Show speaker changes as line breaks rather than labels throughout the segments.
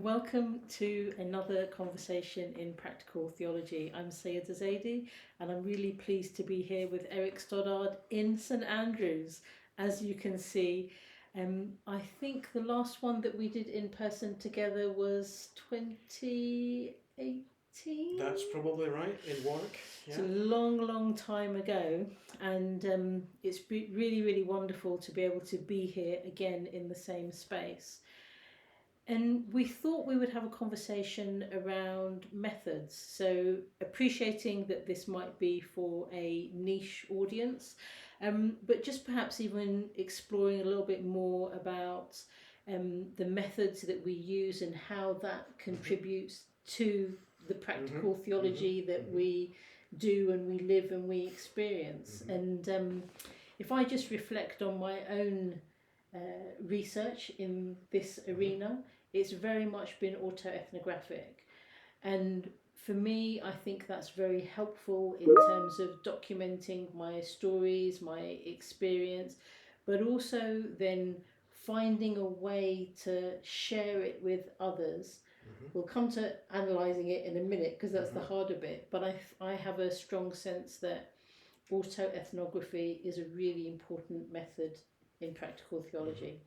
Welcome to another conversation in practical theology. I'm Sayyyidah Zaidi, and I'm really pleased to be here with Eric Stoddart in St Andrews. As you can see, I think the last one that we did in person together was 2018.
That's probably right, in Warwick.
It's a long time ago, and it's really, really wonderful to be able to be here again in the same space. And we thought we would have a conversation around methods. So, appreciating that this might be for a niche audience, but just perhaps even exploring a little bit more about the methods that we use and how that contributes to the practical theology that we do and we live and we experience. And if I just reflect on my own research in this arena, it's very much been autoethnographic. And for me, I think that's very helpful in terms of documenting my stories, my experience, but also then finding a way to share it with others. We'll come to analysing it in a minute because that's the harder bit, but I have a strong sense that autoethnography is a really important method in practical theology.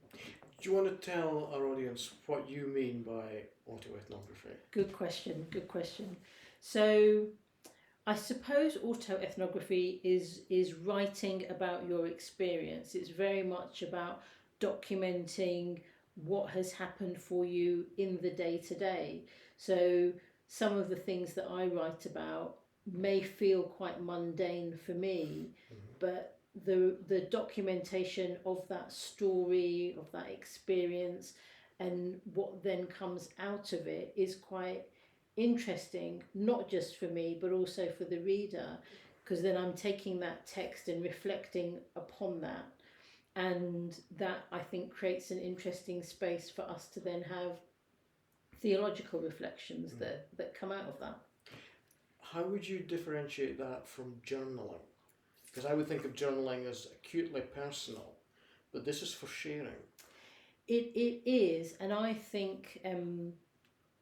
Do you want to tell our audience what you mean by autoethnography?
Good question. So I suppose autoethnography is writing about your experience. It's very much about documenting what has happened for you in the day to day. So some of the things that I write about may feel quite mundane for me, but the documentation of that story, of that experience, and what then comes out of it is quite interesting, not just for me but also for the reader, because then I'm taking that text and reflecting upon that, and that I think creates an interesting space for us to then have theological reflections that come out of that.
How would you differentiate that from journaling? Because I would think of journaling as acutely personal, but this is for sharing.
It is, and I think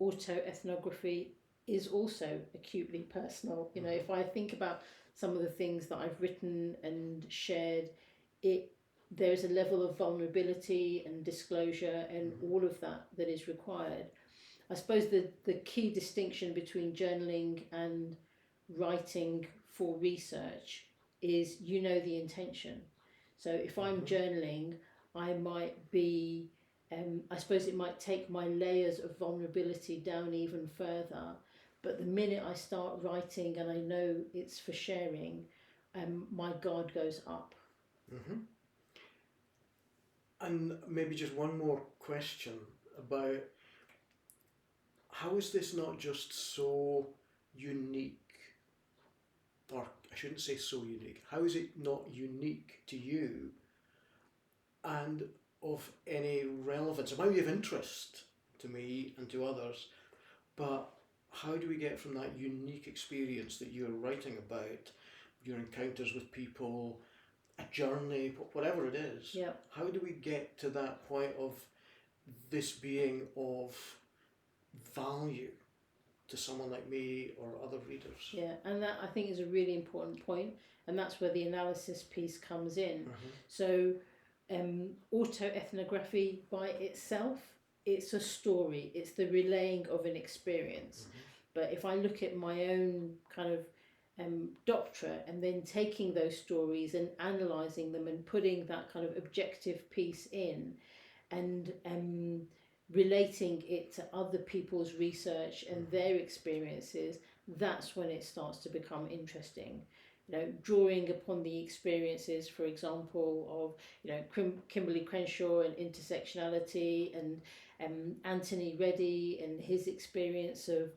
autoethnography is also acutely personal. You know, if I think about some of the things that I've written and shared, there's a level of vulnerability and disclosure and all of that is required. I suppose the key distinction between journaling and writing for research is the intention. So if I'm journaling, I might be, I suppose it might take my layers of vulnerability down even further. But the minute I start writing and I know it's for sharing, my guard goes up.
And maybe just one more question about how is this not just so unique, or I shouldn't say so unique, how is it not unique to you and of any relevance? It might be of interest to me and to others, but how do we get from that unique experience that you're writing about, your encounters with people, a journey, whatever it is, how do we get to that point of this being of value to someone like me or other readers?
Yeah, and that I think is a really important point, and that's where the analysis piece comes in. So autoethnography by itself, it's a story, it's the relaying of an experience. But if I look at my own kind of doctorate and then taking those stories and analysing them and putting that kind of objective piece in and relating it to other people's research and their experiences, that's when it starts to become interesting. Drawing upon the experiences, for example, of Kimberly Crenshaw and intersectionality, and Anthony Reddy and his experience of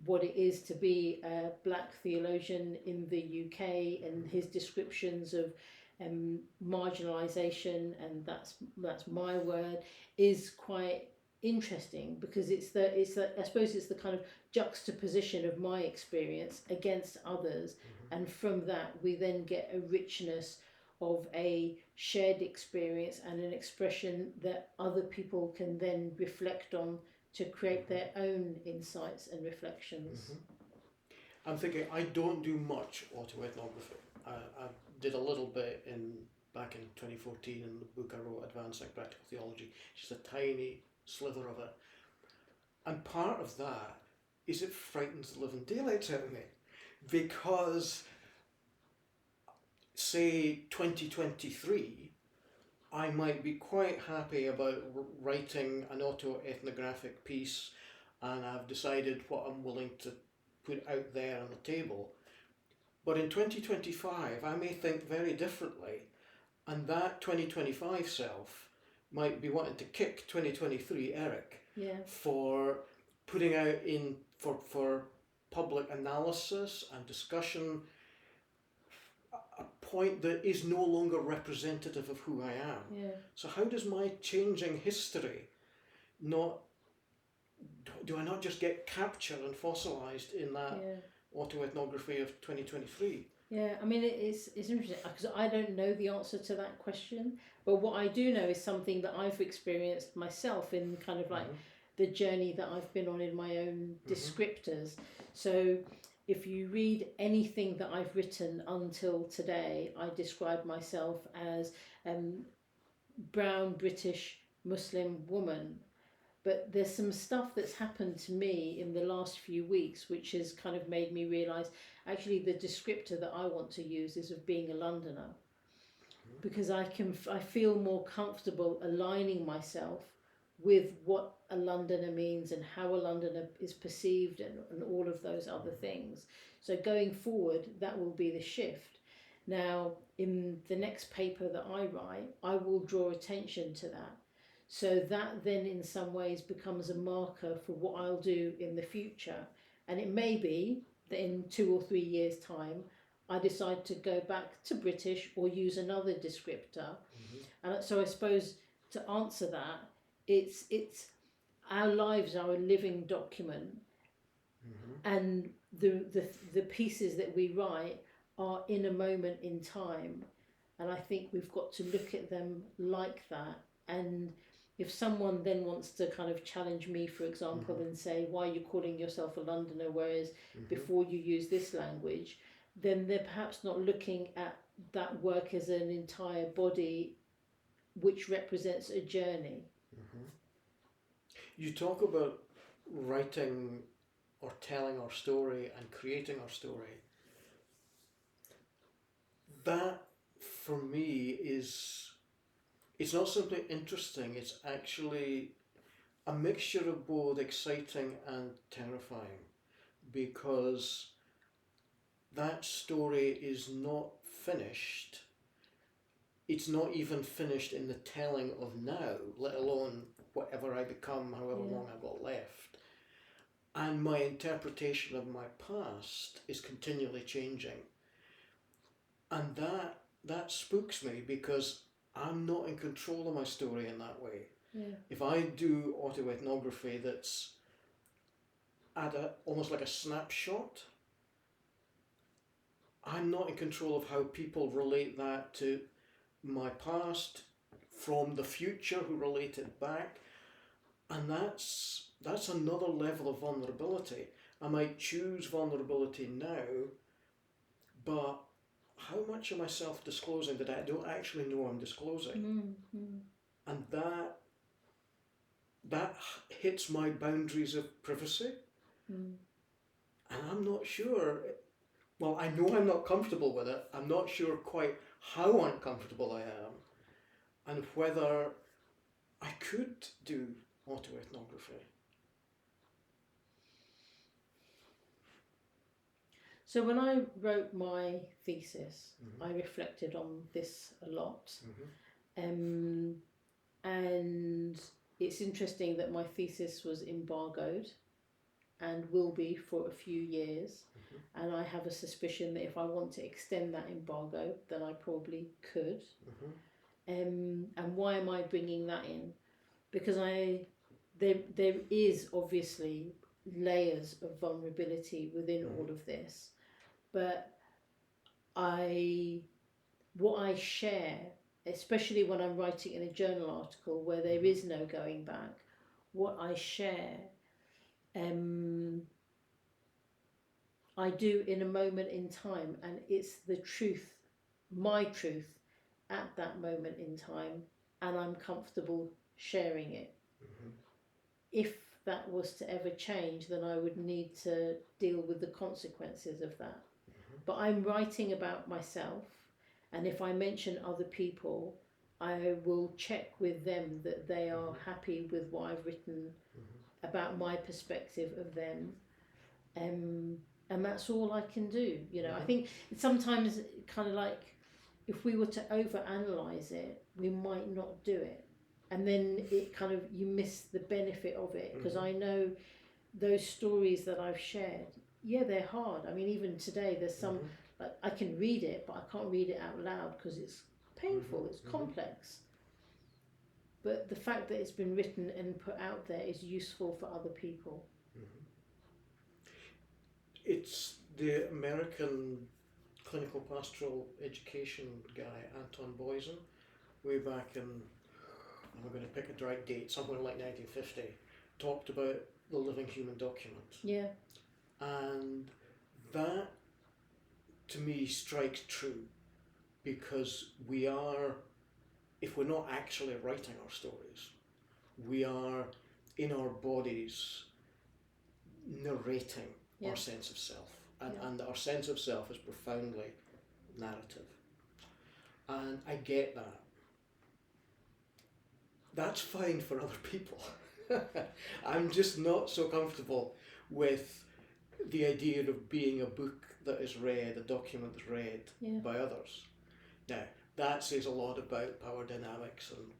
what it is to be a black theologian in the UK, and his descriptions of marginalisation, and that's my word, is quite interesting, because it's the I suppose it's the kind of juxtaposition of my experience against others, and from that we then get a richness of a shared experience and an expression that other people can then reflect on to create their own insights and reflections.
I'm thinking I don't do much autoethnography. I did a little bit back in 2014 in the book I wrote, Advancing Practical Theology, just a tiny slither of it. And part of that is it frightens the living daylights out of me, because say 2023, I might be quite happy about writing an autoethnographic piece, and I've decided what I'm willing to put out there on the table. But in 2025, I may think very differently, and that 2025 self might be wanting to kick 2023 Eric for putting out for public analysis and discussion a point that is no longer representative of who I am.
Yeah.
So how does my changing history do I not just get captured and fossilised in that autoethnography of 2023?
Yeah, I mean, it's interesting because I don't know the answer to that question, but what I do know is something that I've experienced myself in kind of like the journey that I've been on in my own descriptors. So if you read anything that I've written until today, I describe myself as brown British Muslim woman. But there's some stuff that's happened to me in the last few weeks which has kind of made me realise actually the descriptor that I want to use is of being a Londoner, because I feel more comfortable aligning myself with what a Londoner means and how a Londoner is perceived and all of those other things. So going forward, that will be the shift. Now, in the next paper that I write, I will draw attention to that. So that then in some ways becomes a marker for what I'll do in the future. And it may be that in 2 or 3 years' time, I decide to go back to British or use another descriptor. And so I suppose to answer that, it's our lives are a living document, and the pieces that we write are in a moment in time. And I think we've got to look at them like that. And if someone then wants to kind of challenge me, for example, and say, why are you calling yourself a Londoner, whereas before you use this language, then they're perhaps not looking at that work as an entire body which represents a journey.
You talk about writing or telling our story and creating our story. That, for me, it's not simply interesting, it's actually a mixture of both exciting and terrifying, because that story is not finished. It's not even finished in the telling of now, let alone whatever I become, however long I've got left. And my interpretation of my past is continually changing. And that spooks me, because I'm not in control of my story in that way. If I do autoethnography that's almost like a snapshot, I'm not in control of how people relate that to my past from the future, who relate it back. And that's another level of vulnerability. I might choose vulnerability now, but how much am I self-disclosing that I don't actually know I'm disclosing? And that hits my boundaries of privacy. And I'm not sure, well, I know I'm not comfortable with it. I'm not sure quite how uncomfortable I am, and whether I could do autoethnography.
So when I wrote my thesis, I reflected on this a lot. And it's interesting that my thesis was embargoed and will be for a few years. And I have a suspicion that if I want to extend that embargo, then I probably could. And why am I bringing that in? Because there is obviously layers of vulnerability within all of this. But what I share, especially when I'm writing in a journal article where there is no going back, what I share, I do in a moment in time, and it's the truth, my truth, at that moment in time, and I'm comfortable sharing it.
Mm-hmm.
If that was to ever change, then I would need to deal with the consequences of that.
Mm-hmm.
But I'm writing about myself, and if I mention other people, I will check with them that they are
Mm-hmm.
happy with what I've written
Mm-hmm.
about my perspective of them. And that's all I can do. You know, I
Mm-hmm.
think it's sometimes kind of like if we were to overanalyze it, we might not do it. And then it kind of, you miss the benefit of it. Because
Mm-hmm.
I know those stories that I've shared, yeah, they're hard. I mean, even today, there's some,
Mm-hmm.
like, I can read it, but I can't read it out loud because it's painful,
Mm-hmm.
it's
Mm-hmm.
complex. But the fact that it's been written and put out there is useful for other people.
Mm-hmm. It's the American clinical pastoral education guy, Anton Boysen, way back in, I'm going to pick a right date, somewhere like 1950, talked about the living human document.
Yeah.
And that, to me, strikes true, because we are, if we're not actually writing our stories, we are in our bodies narrating
Yeah.
our sense of self. And,
Yeah.
and our sense of self is profoundly narrative. And I get that. That's fine for other people. I'm just not so comfortable with the idea of being a book that is read, a document that's read
Yeah.
by others. Now, that says a lot about power dynamics and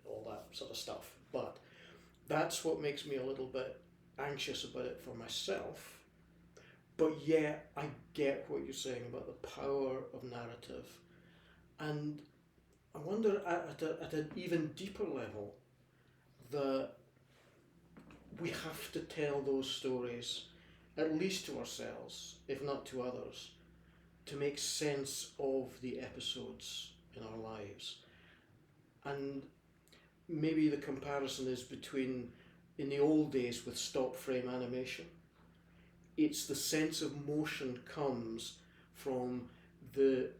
all that sort of stuff, but that's what makes me a little bit anxious about it for myself. But yeah, I get what you're saying about the power of narrative. And I wonder at an even deeper level that we have to tell those stories, at least to ourselves, if not to others, to make sense of the episodes in our lives. And maybe the comparison is between, in the old days with stop frame animation, it's the sense of motion comes from the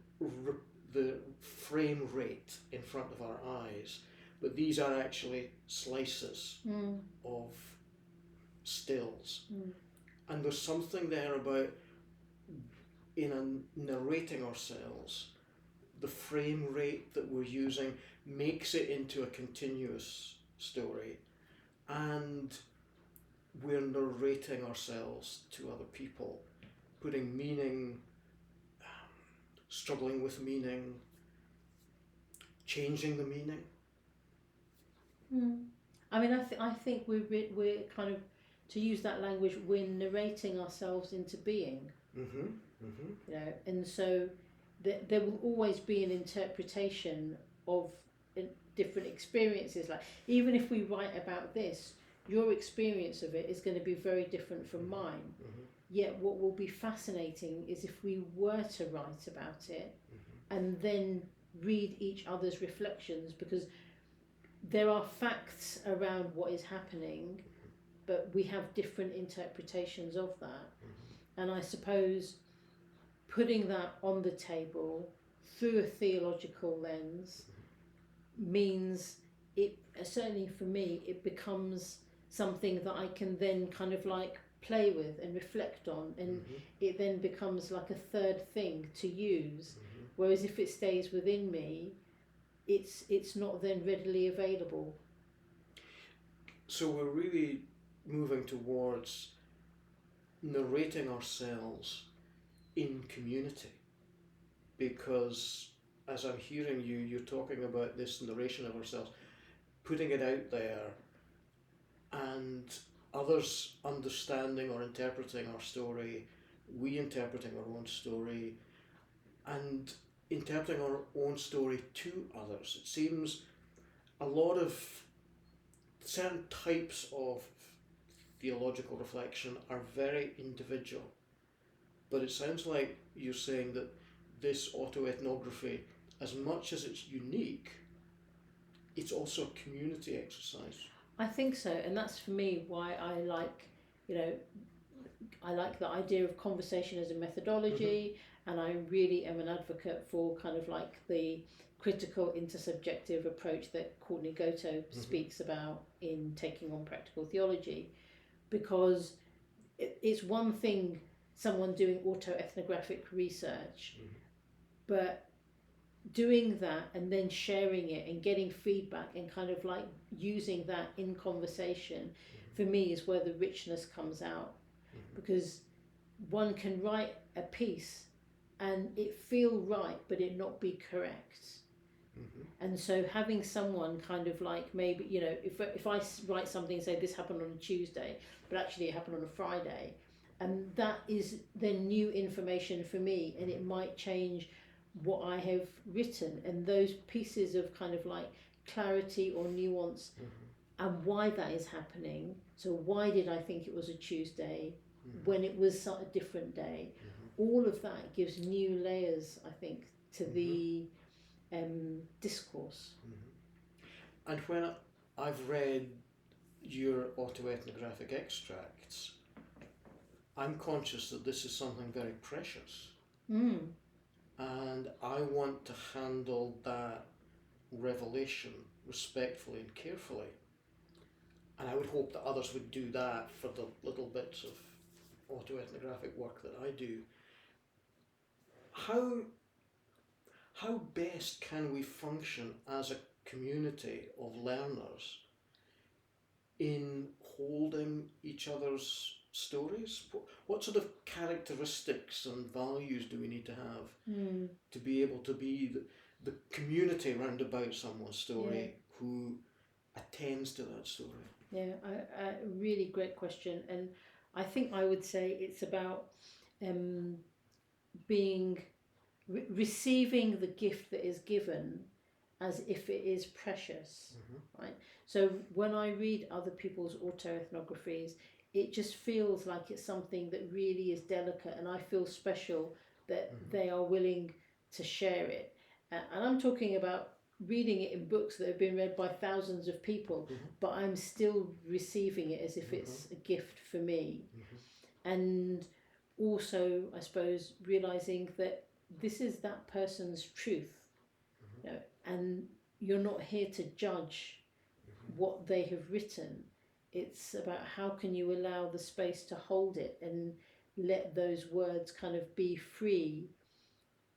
frame rate in front of our eyes, but these are actually slices of stills. And there's something there about, in narrating ourselves, the frame rate that we're using makes it into a continuous story, and we're narrating ourselves to other people, putting meaning, struggling with meaning, changing the meaning.
I mean, I think we're kind of, to use that language, we're narrating ourselves into being.
Mm-hmm. Mm-hmm.
You know, and so there will always be an interpretation of different experiences. Like, even if we write about this, your experience of it is going to be very different from mine.
Mm-hmm.
Yet what will be fascinating is if we were to write about it and then read each other's reflections, because there are facts around what is happening, but we have different interpretations of that. And I suppose putting that on the table through a theological lens means it, certainly for me, it becomes something that I can then kind of like play with and reflect on, and it then becomes like a third thing to use. Whereas if it stays within me, it's not then readily available.
So we're really moving towards narrating ourselves in community, because as I'm hearing you, you're talking about this narration of ourselves, putting it out there, and others understanding or interpreting our story, we interpreting our own story, and interpreting our own story to others. It seems a lot of certain types of theological reflection are very individual, but it sounds like you're saying that this autoethnography, as much as it's unique, it's also a community exercise.
I think so, and that's for me why I like, you know, I like the idea of conversation as a methodology, and I really am an advocate for kind of like the critical intersubjective approach that Courtney Goto speaks about in Taking on Practical Theology, because it's one thing someone doing autoethnographic research, but doing that and then sharing it and getting feedback and kind of like using that in conversation, for me, is where the richness comes out, because one can write a piece and it feel right but it not be correct. And so having someone kind of like, maybe, you know, if I write something and say this happened on a Tuesday but actually it happened on a Friday, and that is then new information for me, and it might change what I have written, and those pieces of kind of like clarity or nuance, and why that is happening. So why did I think it was a Tuesday when it was a different day? All of that gives new layers, I think, to the discourse.
And when I've read your autoethnographic extracts, I'm conscious that this is something very precious. And I want to handle that revelation respectfully and carefully. And I would hope that others would do that for the little bits of autoethnographic work that I do. How best can we function as a community of learners in holding each other's stories? What sort of characteristics and values do we need to have to be able to be the community round about someone's story who attends to that story?
Yeah, a really great question, and I think I would say it's about being receiving the gift that is given as if it is precious, right? So when I read other people's autoethnographies, it just feels like it's something that really is delicate, and I feel special that they are willing to share it. And I'm talking about reading it in books that have been read by thousands of people, but I'm still receiving it as if it's a gift for me. And also, I suppose, realizing that this is that person's truth, you know, and you're not here to judge what they have written. It's about how can you allow the space to hold it and let those words kind of be free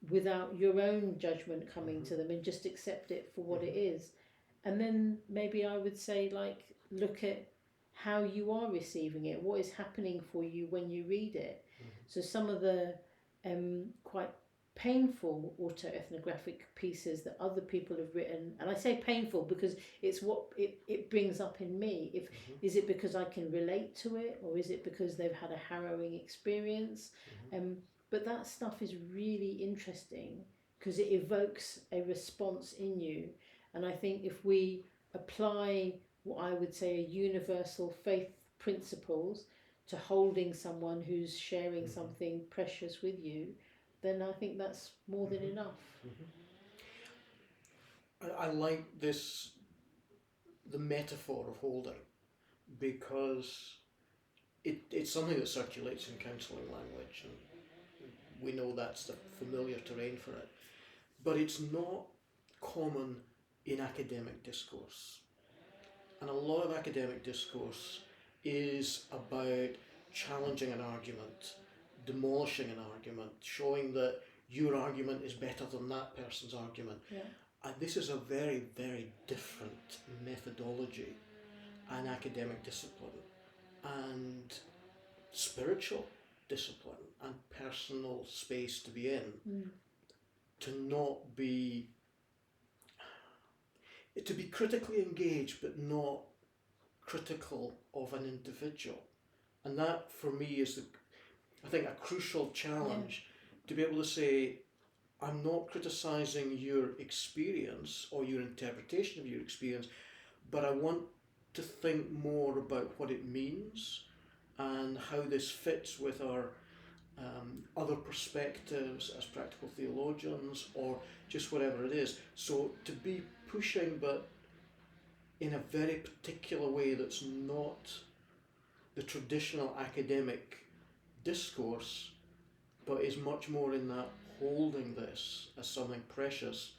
without your own judgment coming to them, and just accept it for what it is. And then maybe I would say, like, look at how you are receiving it, what is happening for you when you read it. So some of the quite painful autoethnographic pieces that other people have written, and I say painful because it's what it brings up in me. If is it because I can relate to it, or is it because they've had a harrowing experience? But that stuff is really interesting because it evokes a response in you. And I think if we apply what I would say are universal faith principles to holding someone who's sharing something precious with you, then I think that's more than enough.
I like this, the metaphor of holding, because it's something that circulates in counselling language, and we know that's the familiar terrain for it, but it's not common in academic discourse. And a lot of academic discourse is about challenging an argument, demolishing an argument, showing that your argument is better than that person's argument. And this is a very, very different methodology and academic discipline and spiritual discipline and personal space to be in, to not be, to be critically engaged but not critical of an individual. And that for me is I think a crucial challenge, to be able to say, I'm not criticising your experience or your interpretation of your experience, but I want to think more about what it means and how this fits with our other perspectives as practical theologians, or just whatever it is. So to be pushing but in a very particular way that's not the traditional academic discourse, but is much more in that holding this as something precious,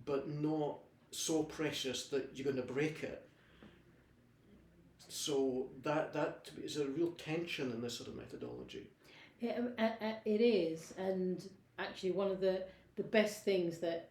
but not so precious that you're going to break it. So that is a real tension in this sort of methodology.
Yeah, it is, and actually one of the best things that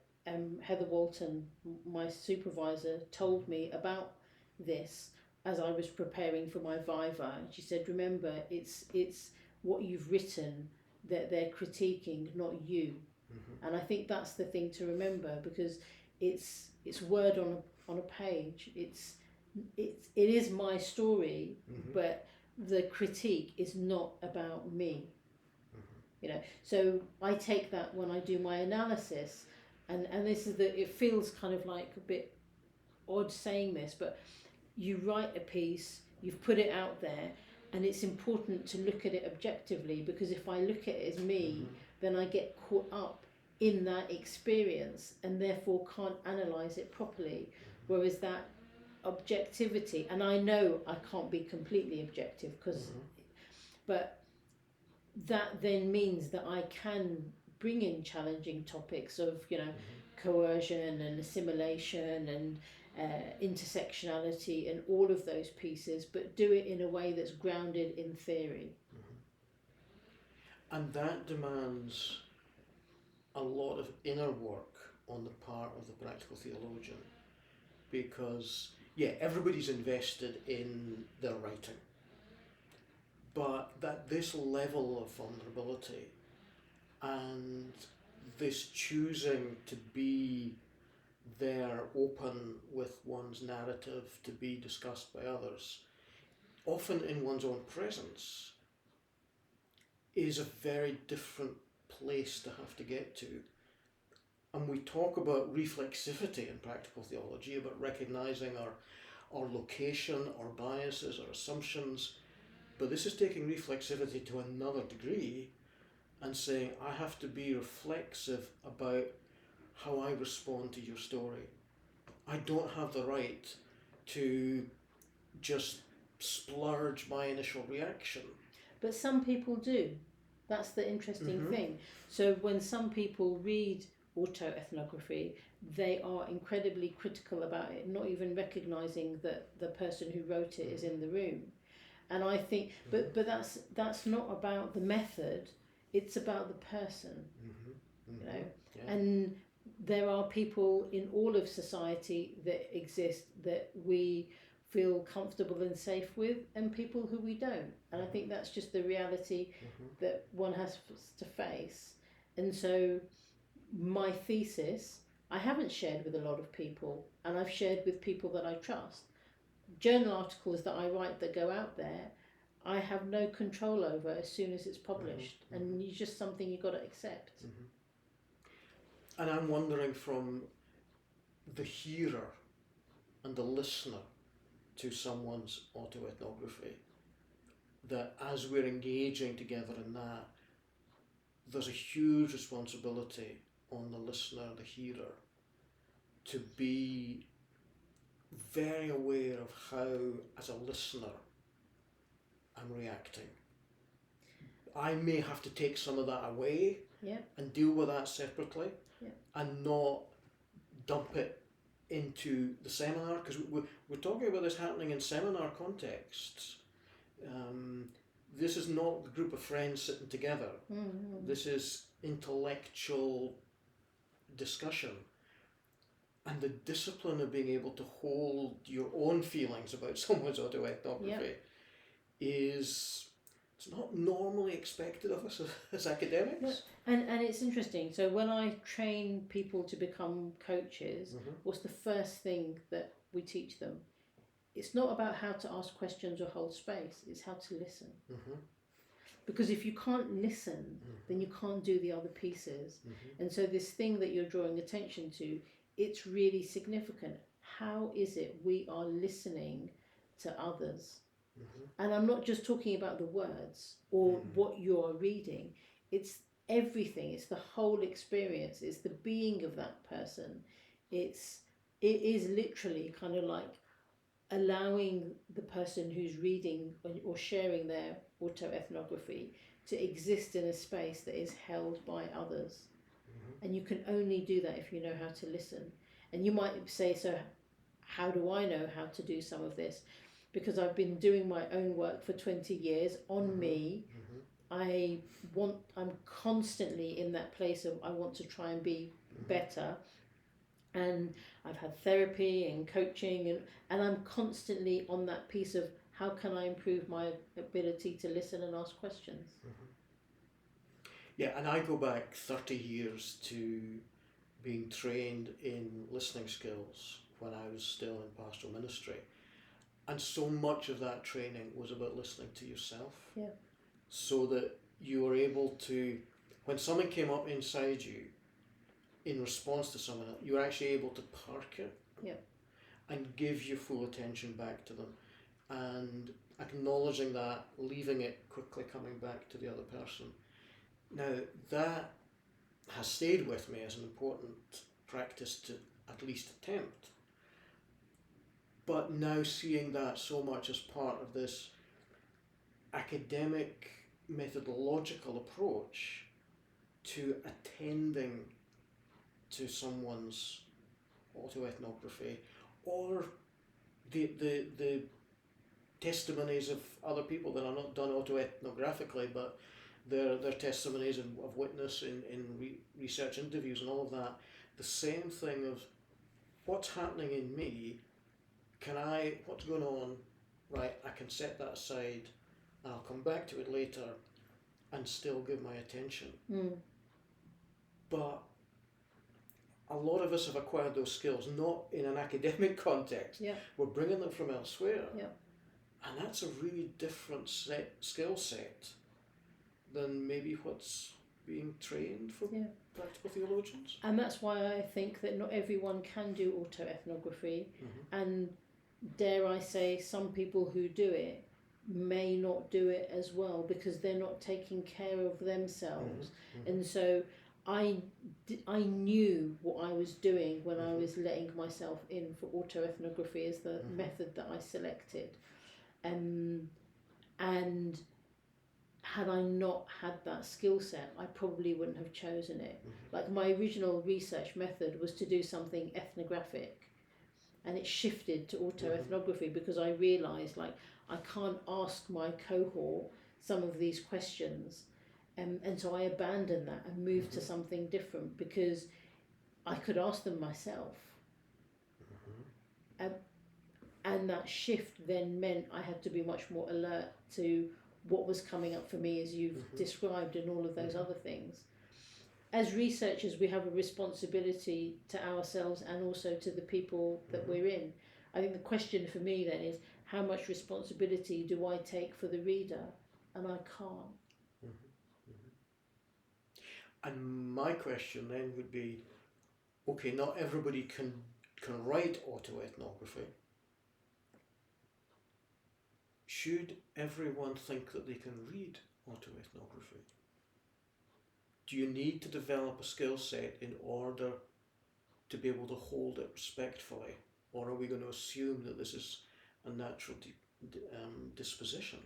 Heather Walton, my supervisor, told me about this as I was preparing for my Viva. She said, "Remember, it's what you've written that they're critiquing, not you."
Mm-hmm.
And I think that's the thing to remember, because it's word on a page. It is my story,
Mm-hmm.
but the critique is not about me.
Mm-hmm.
You know, so I take that when I do my analysis, and this is it feels kind of like a bit odd saying this, but you write a piece, you've put it out there, and it's important to look at it objectively, because if I look at it as me,
Mm-hmm.
then I get caught up in that experience and therefore can't analyse it properly.
Mm-hmm.
Whereas that objectivity, and I know I can't be completely objective, because
Mm-hmm.
but that then means that I can bring in challenging topics of, you know,
Mm-hmm.
coercion and assimilation and intersectionality and all of those pieces, but do it in a way that's grounded in theory.
Mm-hmm. And that demands a lot of inner work on the part of the practical theologian, because everybody's invested in their writing, but that this level of vulnerability and this choosing to be there open with one's narrative to be discussed by others, often in one's own presence, is a very different place to have to get to. And we talk about reflexivity in practical theology, about recognizing our location, our biases, our assumptions, but this is taking reflexivity to another degree and saying, I have to be reflexive about how I respond to your story. I don't have the right to just splurge my initial reaction.
But some people do. That's the interesting thing. So when some people read autoethnography, they are incredibly critical about it, not even recognising that the person who wrote it is in the room. And I think, but that's not about the method, it's about the person, you know.
Yeah.
And there are people in all of society that exist that we feel comfortable and safe with, and people who we don't. And I think that's just the reality that one has to face. And so my thesis, I haven't shared with a lot of people, and I've shared with people that I trust. Journal articles that I write that go out there, I have no control over as soon as it's published, and it's just something you've got to accept.
And I'm wondering, from the hearer and the listener to someone's autoethnography, that as we're engaging together in that, there's a huge responsibility on the listener, the hearer, to be very aware of how, as a listener, I'm reacting. I may have to take some of that away and deal with that separately and not dump it into the seminar, because we're talking about this happening in seminar contexts. This is not the group of friends sitting together. This is intellectual discussion. And the discipline of being able to hold your own feelings about someone's autoethnography is, it's not normally expected of us as academics.
No, and it's interesting. So when I train people to become coaches, what's the first thing that we teach them? It's not about how to ask questions or hold space, it's how to listen. Because if you can't listen, then you can't do the other pieces. And so this thing that you're drawing attention to, it's really significant. How is it we are listening to others? And I'm not just talking about the words or what you're reading, it's everything, it's the whole experience, it's the being of that person, it's it is literally kind of like allowing the person who's reading or sharing their autoethnography to exist in a space that is held by others. And you can only do that if you know how to listen. And you might say, so how do I know how to do some of this? Because I've been doing my own work for 20 years on me. I'm constantly in that place of I want to try and be better. And I've had therapy and coaching, and I'm constantly on that piece of how can I improve my ability to listen and ask questions.
Yeah, and I go back 30 years to being trained in listening skills when I was still in pastoral ministry. And so much of that training was about listening to yourself.
Yeah.
So that you were able to, when something came up inside you in response to someone else, you were actually able to park it.
Yeah.
And give your full attention back to them. And acknowledging that, leaving it, quickly coming back to the other person. Now, that has stayed with me as an important practice to at least attempt. But now seeing that so much as part of this academic, methodological approach to attending to someone's autoethnography, or the testimonies of other people that are not done autoethnographically, but their testimonies of witness in research interviews and all of that, the same thing of what's happening in me, what's going on, right, I can set that aside and I'll come back to it later and still give my attention. But a lot of us have acquired those skills, not in an academic context.
Yeah.
We're bringing them from elsewhere.
Yeah.
And that's a really different skill set than maybe what's being trained for practical theologians.
And that's why I think that not everyone can do autoethnography. And dare I say, some people who do it may not do it as well because they're not taking care of themselves. And so I knew what I was doing when I was letting myself in for autoethnography as the method that I selected. And had I not had that skill set, I probably wouldn't have chosen it. Like my original research method was to do something ethnographic, and it shifted to autoethnography because I realised like I can't ask my cohort some of these questions. And so I abandoned that and moved to something different because I could ask them myself. And that shift then meant I had to be much more alert to what was coming up for me as you've described and all of those other things. As researchers, we have a responsibility to ourselves and also to the people that we're in. I think the question for me then is, how much responsibility do I take for the reader? And I can't.
And my question then would be, okay, not everybody can write autoethnography. Should everyone think that they can read autoethnography? Do you need to develop a skill set in order to be able to hold it respectfully? Or are we going to assume that this is a natural disposition?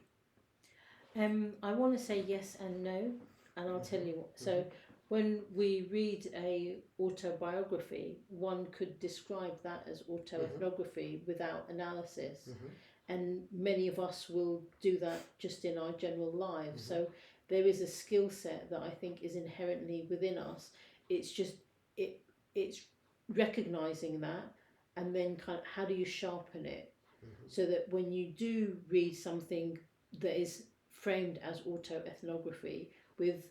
I want to say yes and no, and I'll tell you what. So when we read a autobiography, one could describe that as autoethnography without analysis. And many of us will do that just in our general lives. So there is a skill set that I think is inherently within us. It's just it's recognizing that, and then kind of how do you sharpen it so that when you do read something that is framed as autoethnography with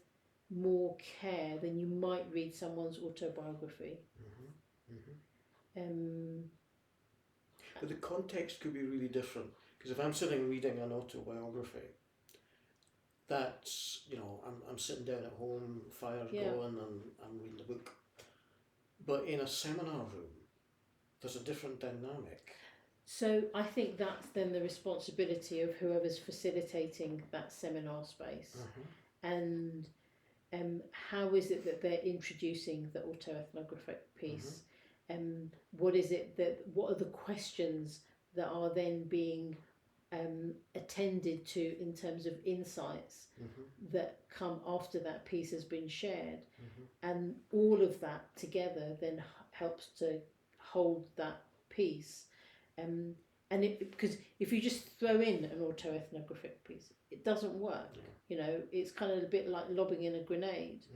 more care than you might read someone's autobiography.
But the context could be really different, because if I'm sitting reading an autobiography, that's, I'm sitting down at home, fire's going, and I'm reading the book. But in a seminar room, there's a different dynamic.
So I think that's then the responsibility of whoever's facilitating that seminar space. And how is it that they're introducing the autoethnographic piece? what is it that, what are the questions that are then being attended to in terms of insights that come after that piece has been shared, and all of that together then helps to hold that piece. And because if you just throw in an autoethnographic piece, it doesn't work. You know, it's kind of a bit like lobbing in a grenade.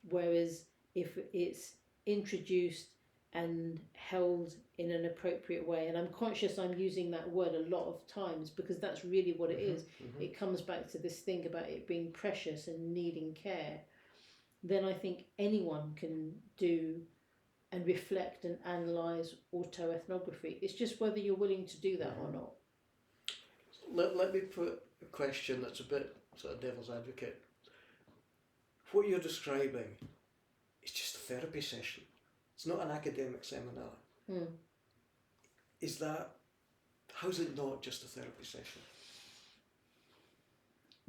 Whereas if it's introduced and held in an appropriate way, and I'm conscious I'm using that word a lot of times because that's really what it is. It comes back to this thing about it being precious and needing care. Then I think anyone can do and reflect and analyse autoethnography. It's just whether you're willing to do that or not.
Let me put a question that's a bit sort of devil's advocate. What you're describing is just a therapy session. It's not an academic seminar. Is that, how's it not just a therapy session?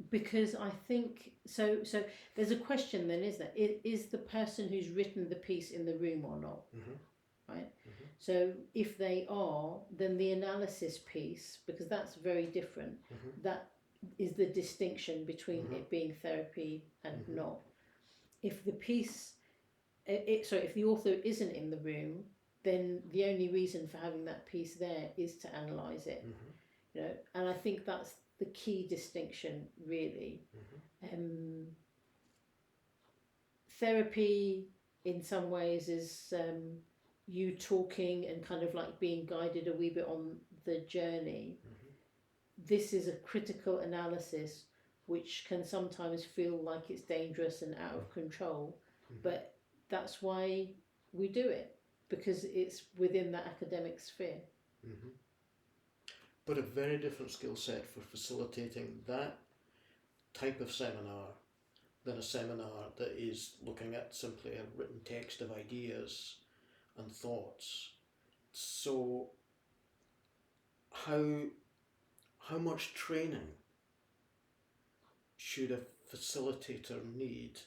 Because I think, so there's a question then, is there? Is the person who's written the piece in the room or not? Right? So if they are, then the analysis piece, because that's very different, that is the distinction between it being therapy and not. If the piece, if the author isn't in the room, then the only reason for having that piece there is to analyse it. You know, and I think that's the key distinction, really. Therapy, in some ways, is you talking and kind of like being guided a wee bit on the journey. This is a critical analysis, which can sometimes feel like it's dangerous and out of control, but that's why we do it, because it's within that academic sphere.
But a very different skill set for facilitating that type of seminar than a seminar that is looking at simply a written text of ideas and thoughts. So how much training should a facilitator need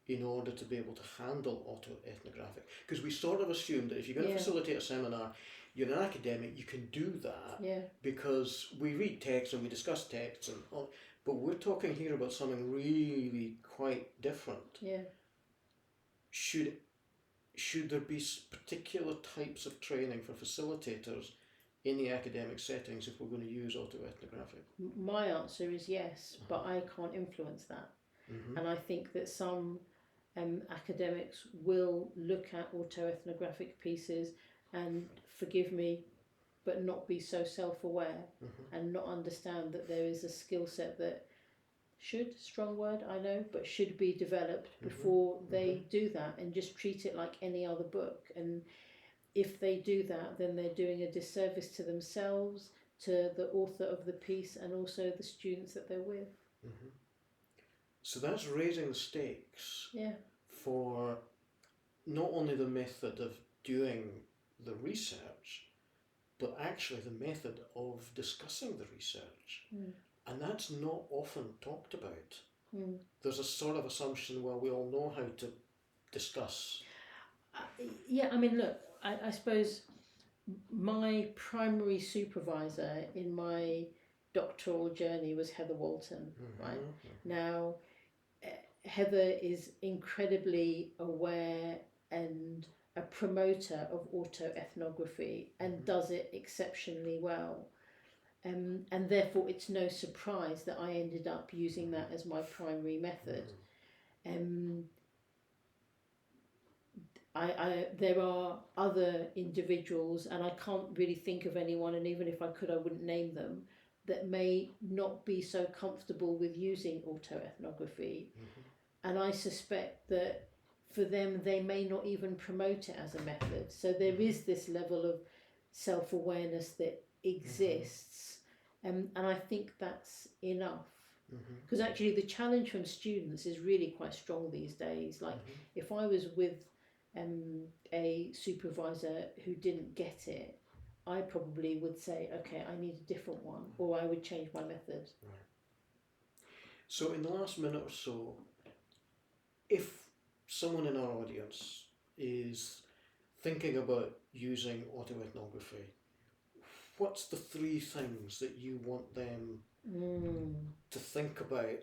in order to be able to handle autoethnographic? Because we sort of assume that if you're going to facilitate a seminar, you're an academic, you can do that because we read texts and we discuss texts and all, but we're talking here about something really quite different. Should there be particular types of training for facilitators in the academic settings if we're going to use autoethnographic?
My answer is yes, but I can't influence that. And I think that some academics will look at autoethnographic pieces and, forgive me, but not be so self-aware and not understand that there is a skill set that should, strong word, I know, but should be developed before they do that, and just treat it like any other book. And if they do that, then they're doing a disservice to themselves, to the author of the piece, and also the students that they're with.
So that's raising the stakes
Yeah.
for not only the method of doing the research, but actually the method of discussing the research. And that's not often talked about. There's a sort of assumption, well, we all know how to discuss.
Yeah, I mean, look, I suppose my primary supervisor in my doctoral journey was Heather Walton, right? Now, Heather is incredibly aware and a promoter of autoethnography and does it exceptionally well. And therefore it's no surprise that I ended up using that as my primary method. There are other individuals, and I can't really think of anyone, and even if I could I wouldn't name them, that may not be so comfortable with using autoethnography. And I suspect that for them they may not even promote it as a method. So there is this level of self-awareness that exists. And I think that's enough, because actually the challenge from students is really quite strong these days. Like if I was with a supervisor who didn't get it, I probably would say, okay, I need a different one, or I would change my method.
So in the last minute or so, if someone in our audience is thinking about using autoethnography, what's the 3 things that you want them to think about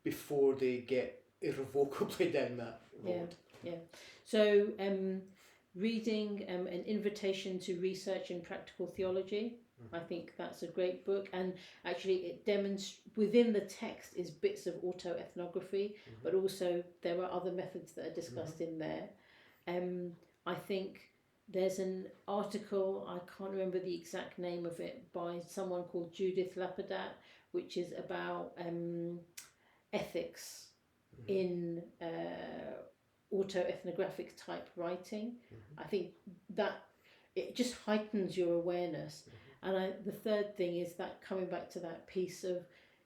before they get irrevocably down that road?
Yeah. So, reading An Invitation to Research in Practical Theology. I think that's a great book, and actually it within the text is bits of autoethnography, but also there are other methods that are discussed in there. I think there's an article, I can't remember the exact name of it, by someone called Judith Lapadat, which is about ethics in autoethnographic type writing. I think that it just heightens your awareness. And the third thing is that coming back to that piece of,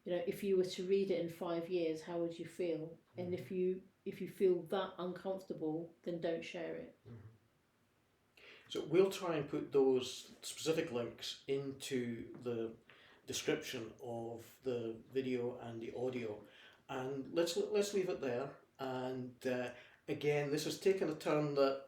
if you were to read it in 5 years, how would you feel? And if you feel that uncomfortable, then don't share it.
So we'll try and put those specific links into the description of the video and the audio, and let's leave it there. And again, this has taken a turn that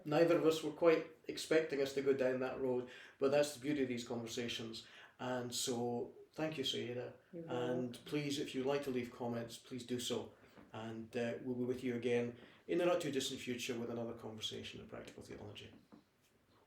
neither of us were quite expecting us to go down that road, but that's the beauty of these conversations. And so thank you, Saiyyidah, and please, if you'd like to leave comments, please do so, and we'll be with you again in the not too distant future with another conversation in practical theology.